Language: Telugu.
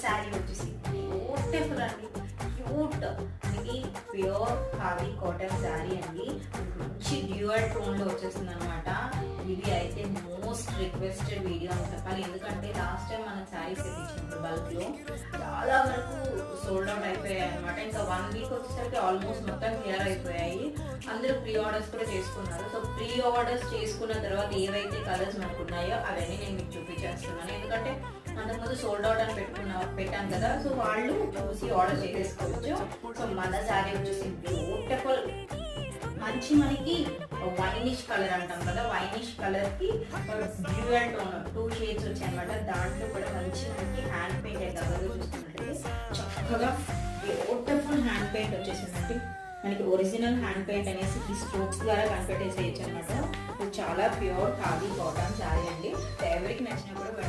శారీ వచ్చేసి బ్యూటిఫుల్ అండి, క్యూట్ మనకి ప్యూర్ ఖాదీ కాటన్ శారీ అండి. మంచి డ్యూయల్ టోన్లో వచ్చేస్తుంది అనమాట. ఇది అయితే మోస్ట్ రిక్వెస్టెడ్ వీడియో అని చెప్పాలి, ఎందుకంటే లాస్ట్ టైం మనం శారీస్ తెప్పించినప్పుడు బల్క్లో చాలా వరకు సోల్డ్ అవుట్ అయిపోయాయి అనమాట. ఇంకా 1 వీక్ వచ్చేసరికి ఆల్మోస్ట్ మొత్తం క్లియర్ అయిపోయాయి. అందరూ ప్రీ ఆర్డర్స్ కూడా చేసుకున్నారు. సో ప్రీ ఆర్డర్స్ చేసుకున్న తర్వాత ఏవైతే కలర్స్ మనకు ఉన్నాయో అవన్నీ నేను మీకు చూపించేస్తున్నాను, ఎందుకంటే అంతకుముందు సోల్డ్ అవుట్ అని పెట్టాను కదా, సో వాళ్ళు చూసి ఆర్డర్ చేసేసుకోవచ్చు. సో మన శారీ వచ్చేసి బ్యూటిఫుల్ మంచి మనకి వైనిష్ కలర్ అంటాం కదా, వైనిష్ కలర్ కి డ్యూయల్ టోన్ 2 షేడ్స్ వచ్చాయి అనమాట. దాంట్లో కూడా మంచి మనకి హ్యాండ్ పెయింట్ అయితే అవైలబుల్ చూస్తున్నట్లయితే చక్కగా బ్యూటిఫుల్ హ్యాండ్ పెయింట్ వచ్చేసిందండి. మనకి ఒరిజినల్ హ్యాండ్ పెయింట్ అనేసి ఈ స్ట్రోక్స్ ద్వారా కనిపెట్టేసేయచ్చు అనమాట. చాలా ప్యూర్ ఖాదీ కాటన్ శారీ అండి. ఎవరికి నచ్చినా కూడా